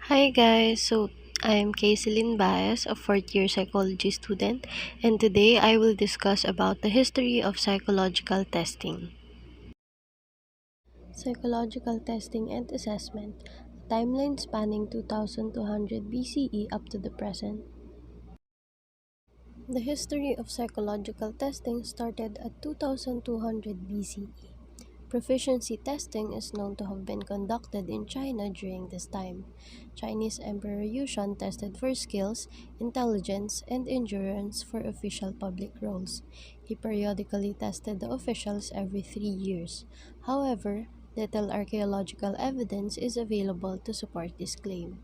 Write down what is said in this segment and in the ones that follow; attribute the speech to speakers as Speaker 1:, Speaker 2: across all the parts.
Speaker 1: Hi guys, I'm Kayselin Baez, a fourth year psychology student, and today I will discuss about the history of psychological testing. Psychological testing and assessment, a timeline spanning 2200 BCE up to the present. The history of psychological testing started at 2200 BCE. Proficiency testing is known to have been conducted in China during this time. Chinese Emperor Yushan tested for skills, intelligence, and endurance for official public roles. He periodically tested the officials every 3 years. However, little archaeological evidence is available to support this claim.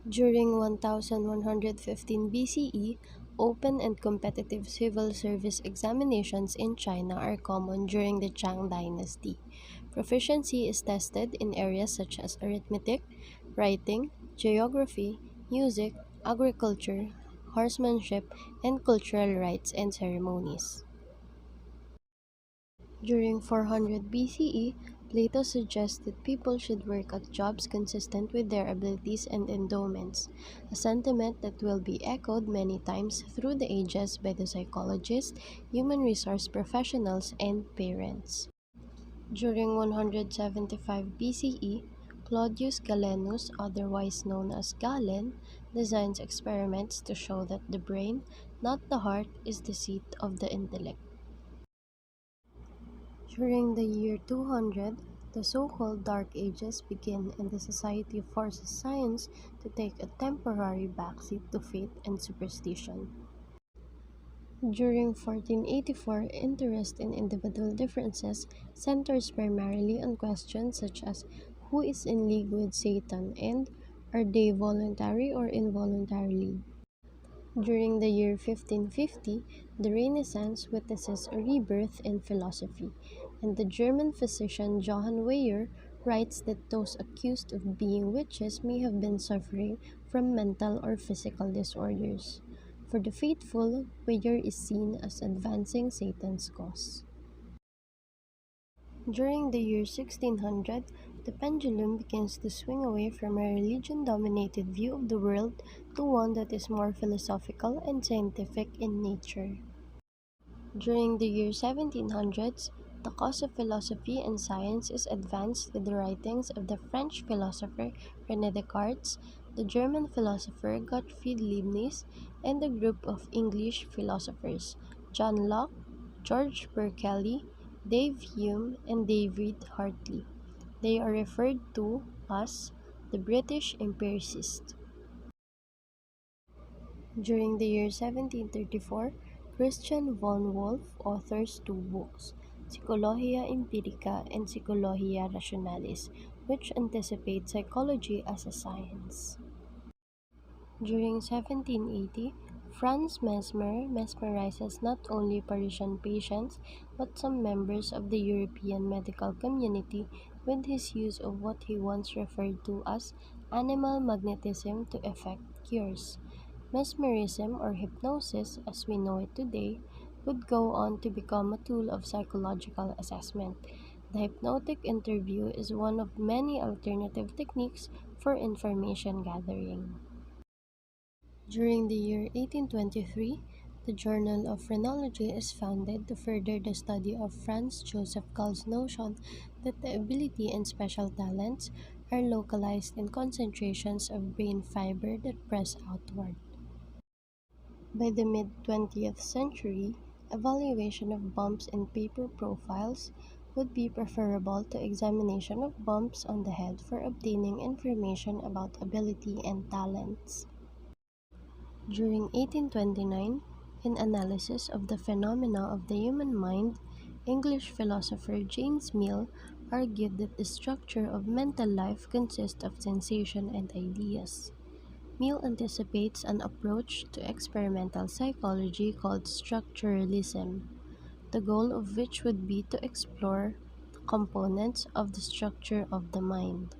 Speaker 1: During 1115 BCE, open and competitive civil service examinations in China are common during the Chang Dynasty. Proficiency is tested in areas such as arithmetic, writing, geography, music, agriculture, horsemanship, and cultural rites and ceremonies. During 400 BCE, Plato suggested people should work at jobs consistent with their abilities and endowments, a sentiment that will be echoed many times through the ages by the psychologists, human resource professionals, and parents. During 175 BCE, Claudius Galenus, otherwise known as Galen, designs experiments to show that the brain, not the heart, is the seat of the intellect. During the year 200, the so-called Dark Ages begin and the society forces science to take a temporary backseat to faith and superstition. During 1484, interest in individual differences centers primarily on questions such as who is in league with Satan and are they voluntary or involuntarily. During the year 1550, the Renaissance witnesses a rebirth in philosophy, and the German physician Johann Weyer writes that those accused of being witches may have been suffering from mental or physical disorders. For the faithful, Weyer is seen as advancing Satan's cause. During the year 1600, the pendulum begins to swing away from a religion-dominated view of the world to one that is more philosophical and scientific in nature. During the year 1700s, the cause of philosophy and science is advanced with the writings of the French philosopher René Descartes, the German philosopher Gottfried Leibniz, and a group of English philosophers, John Locke, George Berkeley, Dave Hume, and David Hartley. They are referred to as the British empiricists. During the year 1734, Christian von Wolff authors two books, Psychologia Empirica and Psychologia Rationalis, which anticipate psychology as a science. During 1780, Franz Mesmer mesmerizes not only Parisian patients but some members of the European medical community with his use of what he once referred to as animal magnetism to effect cures. Mesmerism, or hypnosis as we know it today, would go on to become a tool of psychological assessment. The hypnotic interview is one of many alternative techniques for information gathering. During the year 1823, the Journal of Phrenology is founded to further the study of Franz Joseph Gall's notion that the ability and special talents are localized in concentrations of brain fiber that press outward. By the mid-20th century, evaluation of bumps in paper profiles would be preferable to examination of bumps on the head for obtaining information about ability and talents. During 1829, in analysis of the phenomena of the human mind, English philosopher James Mill argued that the structure of mental life consists of sensation and ideas. Mill anticipates an approach to experimental psychology called structuralism, the goal of which would be to explore the components of the structure of the mind.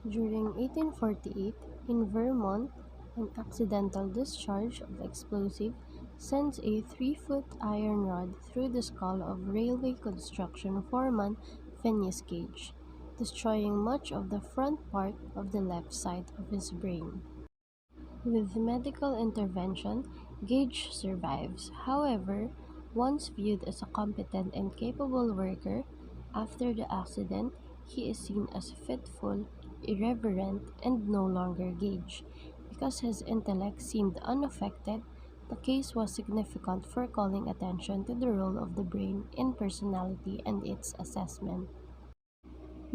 Speaker 1: During 1848, in Vermont, an accidental discharge of explosive sends a 3-foot iron rod through the skull of railway construction foreman Phineas Gage. destroying much of the front part of the left side of his brain. With medical intervention, Gage survives. However, once viewed as a competent and capable worker, after the accident, he is seen as fitful, irreverent, and no longer Gage. Because his intellect seemed unaffected, the case was significant for calling attention to the role of the brain in personality and its assessment.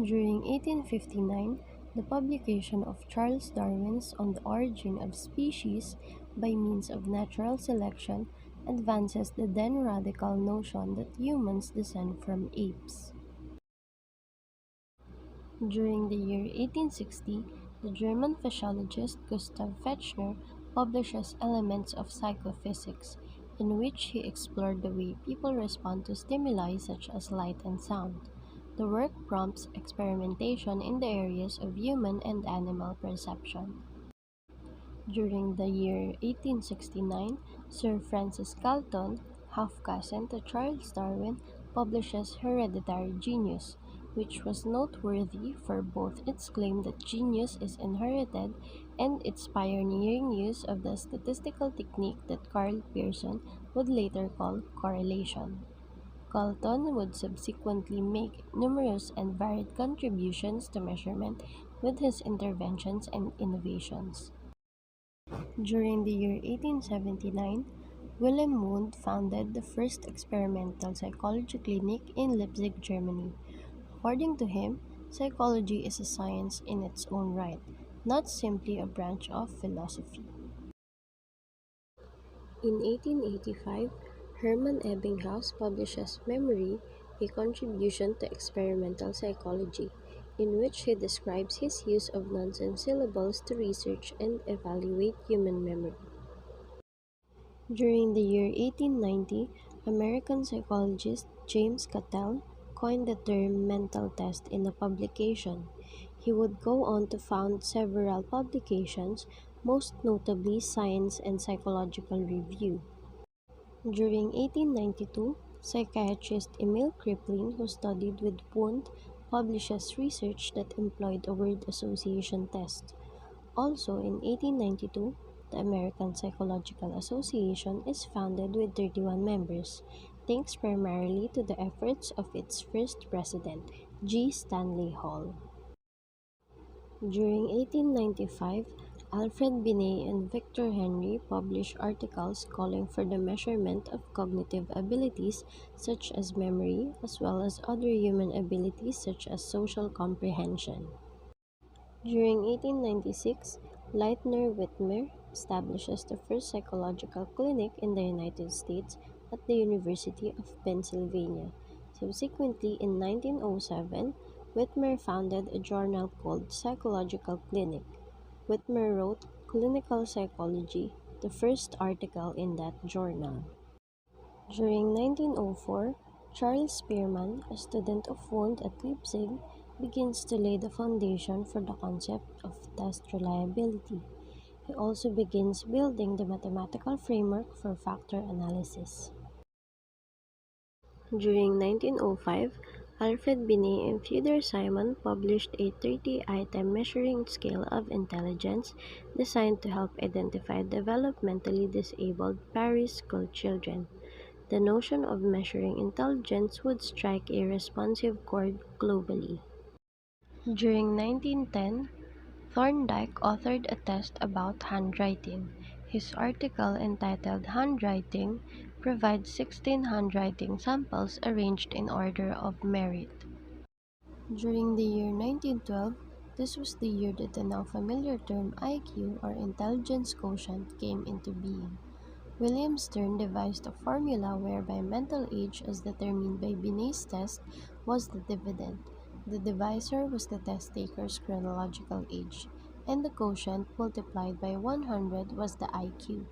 Speaker 1: During 1859, the publication of Charles Darwin's On the Origin of Species by Means of Natural Selection advances the then radical notion that humans descend from apes. During the year 1860, the German physiologist Gustav Fechner publishes Elements of Psychophysics, in which he explored the way people respond to stimuli such as light and sound. The work prompts experimentation in the areas of human and animal perception. During the year 1869, Sir Francis Galton, half-cousin to Charles Darwin, publishes Hereditary Genius, which was noteworthy for both its claim that genius is inherited and its pioneering use of the statistical technique that Karl Pearson would later call correlation. Galton would subsequently make numerous and varied contributions to measurement with his interventions and innovations. During the year 1879, Wilhelm Wundt founded the first experimental psychology clinic in Leipzig, Germany. According to him, psychology is a science in its own right, not simply a branch of philosophy. In 1885, Hermann Ebbinghaus publishes Memory, a contribution to experimental psychology, in which he describes his use of nonsense syllables to research and evaluate human memory. During the year 1890, American psychologist James Cattell coined the term mental test in a publication. He would go on to found several publications, most notably Science and Psychological Review. During 1892, psychiatrist Emil Kraepelin, who studied with Wundt, publishes research that employed a word association test. Also in 1892, the American Psychological Association is founded with 31 members, thanks primarily to the efforts of its first president, G. Stanley Hall. During 1895, Alfred Binet and Victor Henry published articles calling for the measurement of cognitive abilities such as memory, as well as other human abilities such as social comprehension. During 1896, Leitner Whitmer establishes the first psychological clinic in the United States at the University of Pennsylvania. Subsequently, in 1907, Whitmer founded a journal called Psychological Clinic. Whitmer wrote Clinical Psychology, the first article in that journal. During 1904, Charles Spearman, a student of Wundt at Leipzig, begins to lay the foundation for the concept of test reliability. He also begins building the mathematical framework for factor analysis. During 1905, Alfred Binet and Theodore Simon published a 30-item measuring scale of intelligence designed to help identify developmentally disabled Paris school children. The notion of measuring intelligence would strike a responsive chord globally. During 1910, Thorndike authored a test about handwriting. His article entitled Handwriting provides 16 handwriting samples arranged in order of merit. During the year 1912, this was the year that the now familiar term IQ or intelligence quotient came into being. William Stern devised a formula whereby mental age as determined by Binet's test was the dividend. The divisor was the test taker's chronological age, and the quotient multiplied by 100 was the IQ.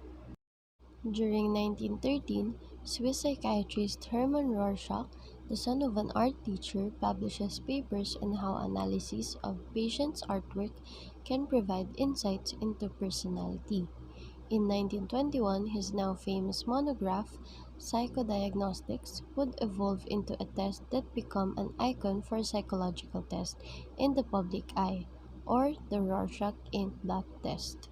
Speaker 1: During 1913, Swiss psychiatrist Hermann Rorschach, the son of an art teacher, publishes papers on how analysis of patients' artwork can provide insights into personality. In 1921, his now famous monograph, Psychodiagnostics, would evolve into a test that became an icon for psychological tests in the public eye, or the Rorschach ink blot test.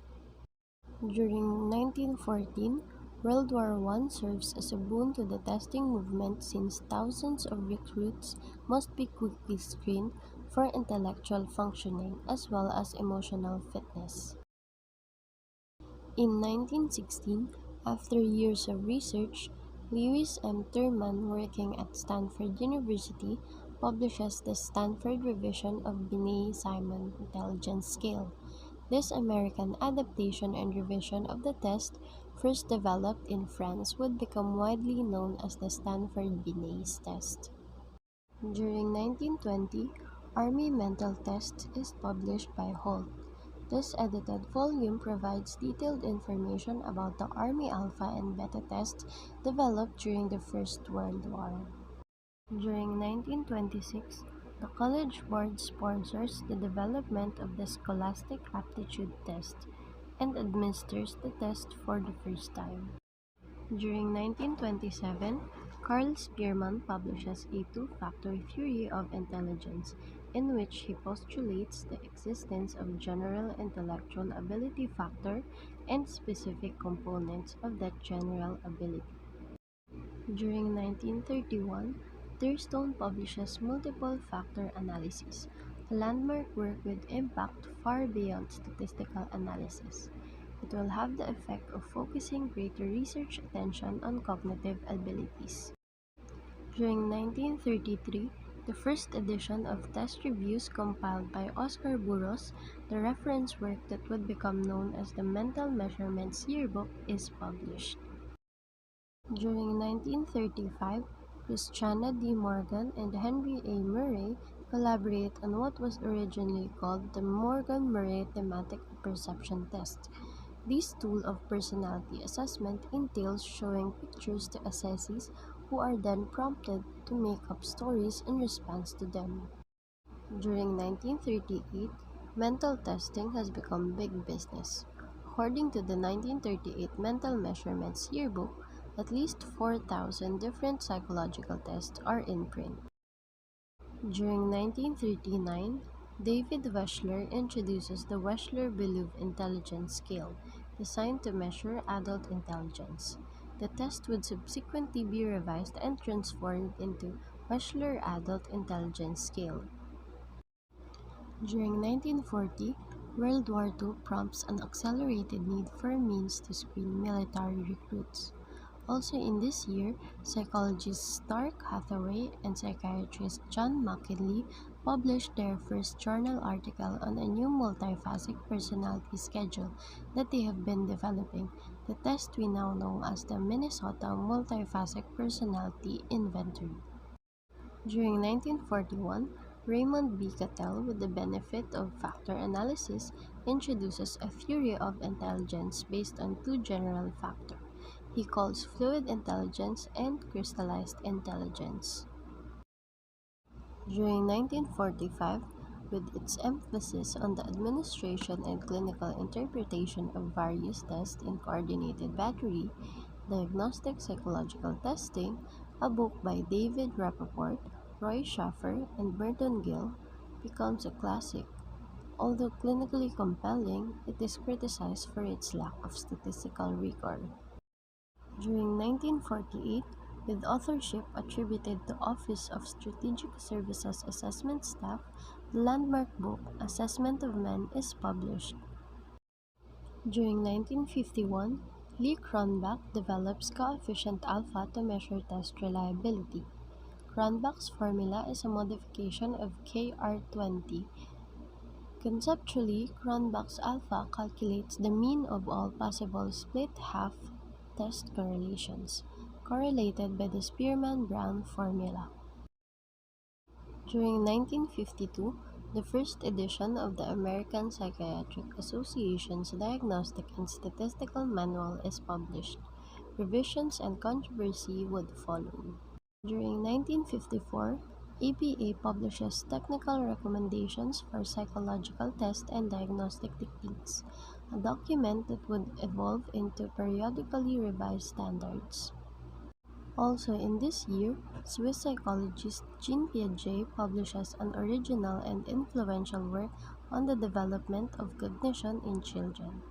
Speaker 1: During 1914, World War I serves as a boon to the testing movement since thousands of recruits must be quickly screened for intellectual functioning as well as emotional fitness. In 1916, after years of research, Lewis M. Thurman, working at Stanford University, publishes the Stanford revision of Binet-Simon Intelligence Scale. This American adaptation and revision of the test, first developed in France, would become widely known as the Stanford-Binet test. During 1920, Army Mental Test is published by Holt. This edited volume provides detailed information about the Army Alpha and Beta tests developed during the First World War. During 1926, the College Board sponsors the development of the Scholastic Aptitude Test and administers the test for the first time. During 1927, Carl Spearman publishes a two-factor theory of intelligence, in which he postulates the existence of general intellectual ability factor and specific components of that general ability. During 1931, Thurstone publishes Multiple Factor Analysis, a landmark work with impact far beyond statistical analysis. It will have the effect of focusing greater research attention on cognitive abilities. During 1933, the first edition of Test Reviews compiled by Oscar Burros, the reference work that would become known as the Mental Measurements Yearbook, is published. During 1935, Christiana D. Morgan and Henry A. Murray collaborate on what was originally called the Morgan-Murray Thematic Perception Test. This tool of personality assessment entails showing pictures to assessees who are then prompted to make up stories in response to them. During 1938, mental testing has become big business. According to the 1938 Mental Measurements Yearbook, at least 4,000 different psychological tests are in print. During 1939, David Wechsler introduces the Wechsler-Beloov Intelligence Scale, designed to measure adult intelligence. The test would subsequently be revised and transformed into Wechsler Adult Intelligence Scale. During 1940, World War II prompts an accelerated need for means to screen military recruits. Also in this year, psychologists Stark Hathaway and psychiatrist John McKinley published their first journal article on a new multiphasic personality schedule that they have been developing, the test we now know as the Minnesota Multiphasic Personality Inventory. During 1941, Raymond B. Cattell, with the benefit of factor analysis, introduces a theory of intelligence based on two general factors. He calls fluid intelligence and crystallized intelligence. During 1945, with its emphasis on the administration and clinical interpretation of various tests in coordinated battery, Diagnostic Psychological Testing, a book by David Rappaport, Roy Schaffer, and Burton Gill, becomes a classic. Although clinically compelling, it is criticized for its lack of statistical rigor. During 1948, with authorship attributed to Office of Strategic Services Assessment Staff, the landmark book Assessment of Men is published. During 1951, Lee Cronbach develops coefficient alpha to measure test reliability. Cronbach's formula is a modification of KR20. Conceptually, Cronbach's alpha calculates the mean of all possible split-half test correlations, correlated by the Spearman-Brown formula. During 1952, the first edition of the American Psychiatric Association's Diagnostic and Statistical Manual is published. Revisions and controversy would follow. During 1954, APA publishes technical recommendations for psychological test and diagnostic techniques. a document that would evolve into periodically revised standards. Also in this year, Swiss psychologist Jean Piaget publishes an original and influential work on the development of cognition in children.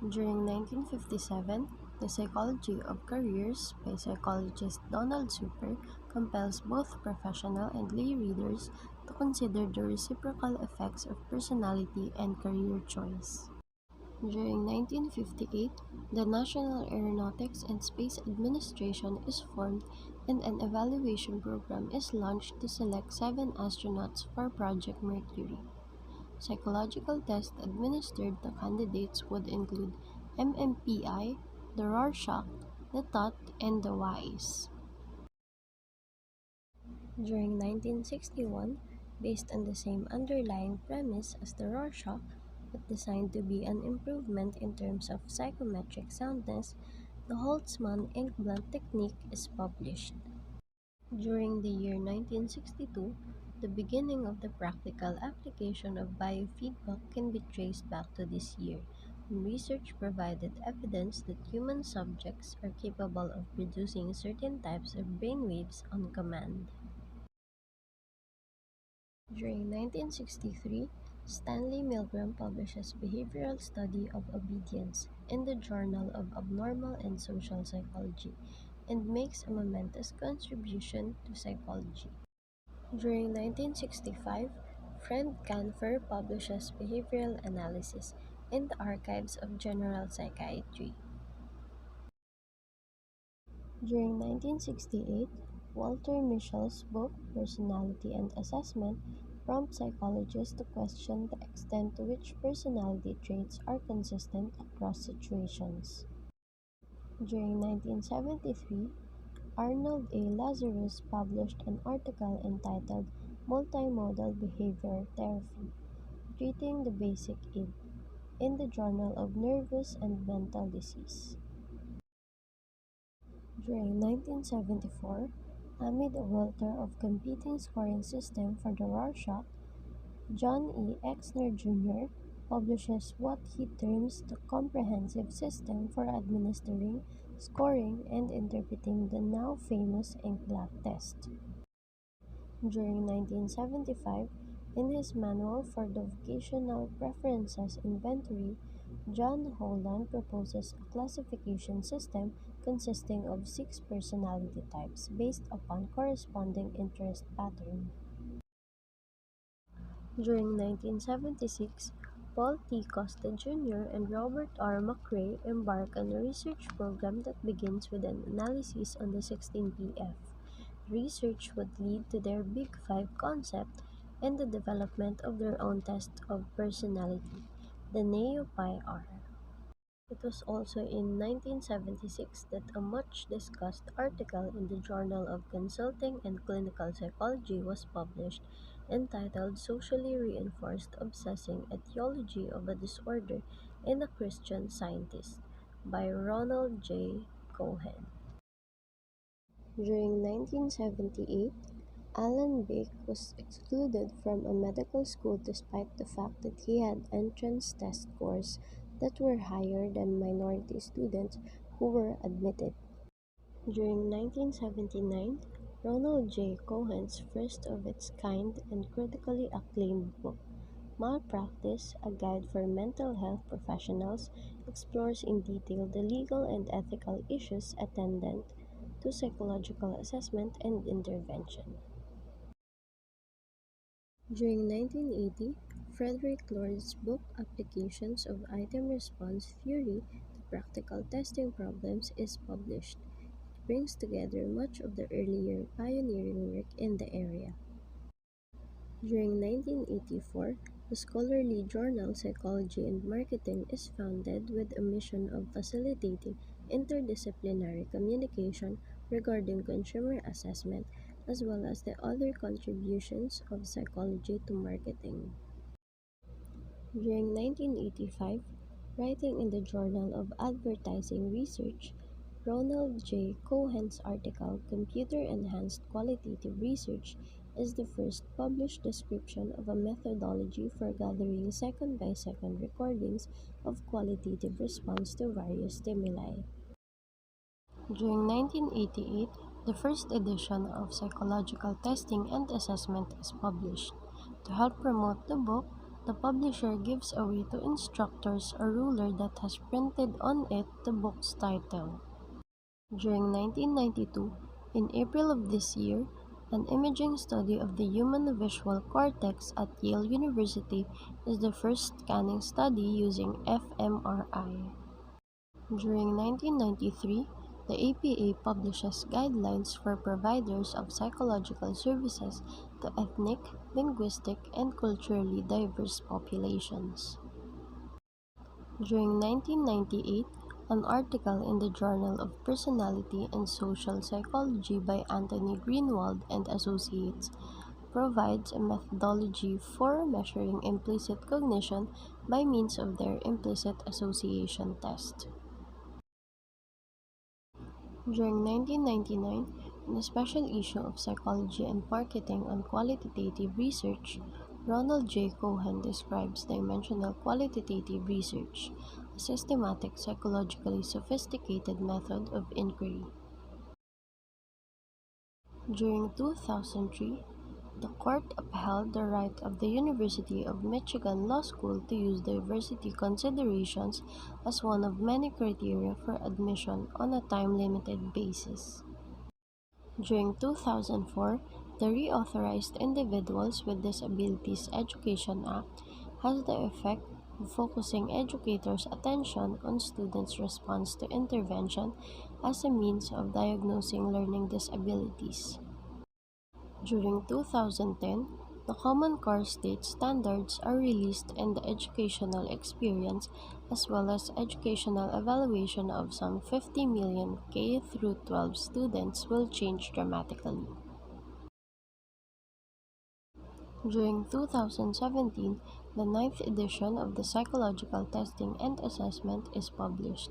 Speaker 1: During 1957, The Psychology of Careers by psychologist Donald Super compels both professional and lay readers to consider the reciprocal effects of personality and career choice. During 1958, the National Aeronautics and Space Administration is formed and an evaluation program is launched to select 7 astronauts for Project Mercury. Psychological tests administered to candidates would include MMPI, the Rorschach, the Thought, and the Wise. During 1961, based on the same underlying premise as the Rorschach, but designed to be an improvement in terms of psychometric soundness, the Holtzman inkblot technique is published. During the year 1962, the beginning of the practical application of biofeedback can be traced back to this year, when research provided evidence that human subjects are capable of producing certain types of brainwaves on command. During 1963, Stanley Milgram publishes Behavioral Study of Obedience in the Journal of Abnormal and Social Psychology and makes a momentous contribution to psychology. During 1965, Fred Canfer publishes Behavioral Analysis in the Archives of General Psychiatry. During 1968, Walter Mischel's book Personality and Assessment prompts psychologists to question the extent to which personality traits are consistent across situations. During 1973, Arnold A. Lazarus published an article entitled Multimodal Behavior Therapy, Treating the Basic Id in the Journal of Nervous and Mental Disease. During 1974, amid a welter of competing scoring system for the Rorschach, John E. Exner Jr. publishes what he terms the comprehensive system for administering, scoring, and interpreting the now famous inkblot test. During 1975, in his Manual for the Vocational Preferences Inventory, John Holland proposes a classification system consisting of 6 personality types based upon corresponding interest pattern. During 1976, Paul T. Costa Jr. and Robert R. McRae embark on a research program that begins with an analysis on the 16PF. Research would lead to their Big Five concept and the development of their own test of personality, the Neo-Pi-R. It was also in 1976 that a much-discussed article in the Journal of Consulting and Clinical Psychology was published entitled Socially Reinforced Obsessing Etiology of a Disorder in a Christian Scientist by Ronald J. Cohen. During 1978, Alan Bake was excluded from a medical school despite the fact that he had entrance test scores that were higher than minority students who were admitted. During 1979, Ronald J. Cohen's first of its kind and critically acclaimed book, Malpractice: A Guide for Mental Health Professionals, explores in detail the legal and ethical issues attendant to psychological assessment and intervention. During 1980, Frederick Lord's book Applications of Item Response Theory to Practical Testing Problems is published. It brings together much of the earlier pioneering work in the area. During 1984, the scholarly journal Psychology and Marketing is founded with a mission of facilitating interdisciplinary communication regarding consumer assessment as well as the other contributions of psychology to marketing. During 1985, writing in the Journal of Advertising Research, Ronald J. Cohen's article Computer Enhanced Qualitative Research is the first published description of a methodology for gathering second-by-second recordings of qualitative response to various stimuli. During 1988, the first edition of Psychological Testing and Assessment is published. To help promote the book, the publisher gives away to instructors a ruler that has printed on it the book's title. During 1992, in April of this year, an imaging study of the human visual cortex at Yale University is the first scanning study using fMRI. During 1993, the APA publishes guidelines for providers of psychological services to ethnic, linguistic, and culturally diverse populations. During 1998, an article in the Journal of Personality and Social Psychology by Anthony Greenwald and Associates provides a methodology for measuring implicit cognition by means of their implicit association test. During 1999, in a special issue of Psychology and Marketing on Qualitative Research, Ronald J. Cohen describes dimensional qualitative research, a systematic, psychologically sophisticated method of inquiry. During 2003, the court upheld the right of the University of Michigan Law School to use diversity considerations as one of many criteria for admission on a time-limited basis. During 2004, the Reauthorized Individuals with Disabilities Education Act has the effect of focusing educators' attention on students' response to intervention as a means of diagnosing learning disabilities. During 2010, the Common Core State Standards are released and the educational experience as well as educational evaluation of some 50 million K-12 students will change dramatically. During 2017, the ninth edition of the Psychological Testing and Assessment is published.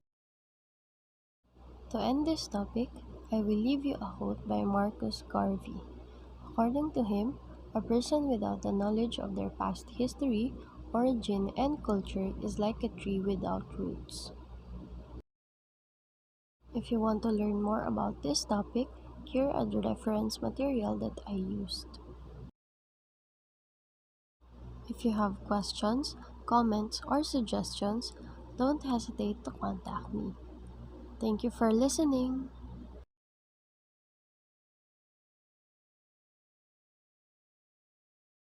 Speaker 1: To end this topic, I will leave you a quote by Marcus Garvey. According to him, a person without the knowledge of their past history, origin, and culture is like a tree without roots. If you want to learn more about this topic, here are the reference material that I used. If you have questions, comments, or suggestions, don't hesitate to contact me. Thank you for listening.